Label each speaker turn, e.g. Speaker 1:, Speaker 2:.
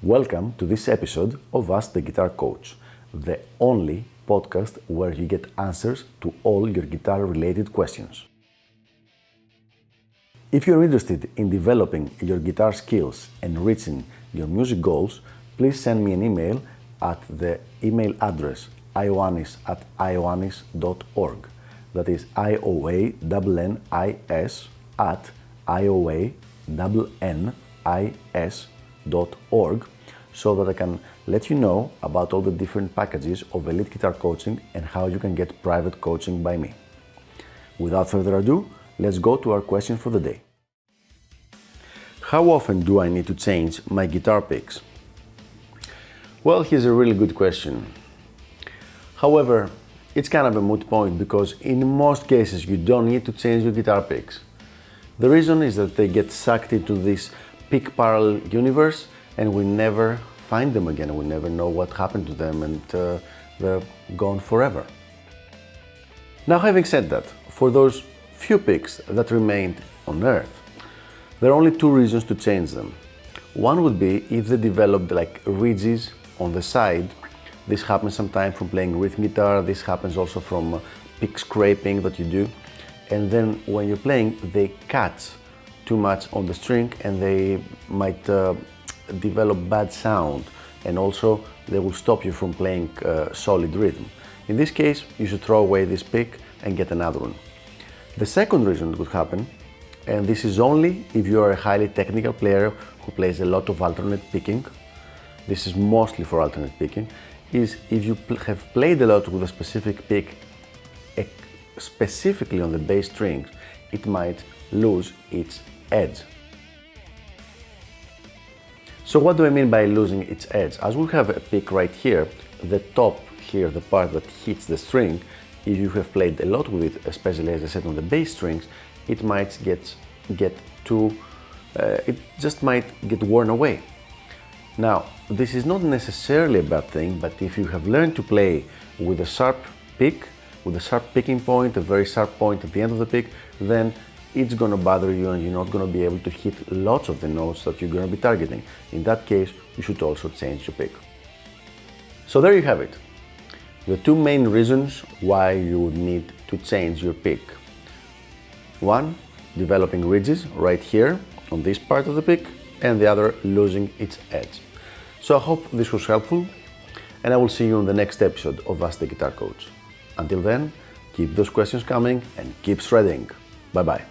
Speaker 1: Welcome to this episode of Ask the Guitar Coach, the only podcast where you get answers to all your guitar-related questions. If you're interested in developing your guitar skills and reaching your music goals, please send me an email at the email address ioannis@ioannis.org. That is ioannis@ioannis.org, so that I can let you know about all the different packages of elite guitar coaching and how you can get private coaching by me. Without further ado, let's go to our question for the day. How often do I need to change my guitar picks? Well, here's a really good question. However, it's kind of a moot point because in most cases you don't need to change your guitar picks. The reason is that they get sucked into this pick parallel universe and we never find them again. We never know what happened to them, and they're gone forever. Now, having said that, for those few picks that remained on Earth, there are only two reasons to change them. One would be if they developed like ridges on the side. This happens sometimes from playing rhythm guitar. This happens also from pick scraping that you do. And then when you're playing, they catch too much on the string and they might develop bad sound, and also they will stop you from playing solid rhythm. In this case, you should throw away this pick and get another one. The second reason that could happen, and this is only if you are a highly technical player who plays a lot of alternate picking, this is mostly for alternate picking, is if you have played a lot with a specific pick, specifically on the bass strings, it might lose its edge. So what do I mean by losing its edge? As we have a pick right here, the top here, the part that hits the string, if you have played a lot with it, especially as I said on the bass strings, it might get too, it just might get worn away. Now, this is not necessarily a bad thing, but if you have learned to play with a sharp pick, with a sharp picking point, a very sharp point at the end of the pick, then it's going to bother you and you're not going to be able to hit lots of the notes that you're going to be targeting. In that case, you should also change your pick. So there you have it. The two main reasons why you would need to change your pick. One, developing ridges right here on this part of the pick, and the other, losing its edge. So I hope this was helpful, and I will see you on the next episode of Ask the Guitar Coach. Until then, keep those questions coming and keep shredding. Bye bye.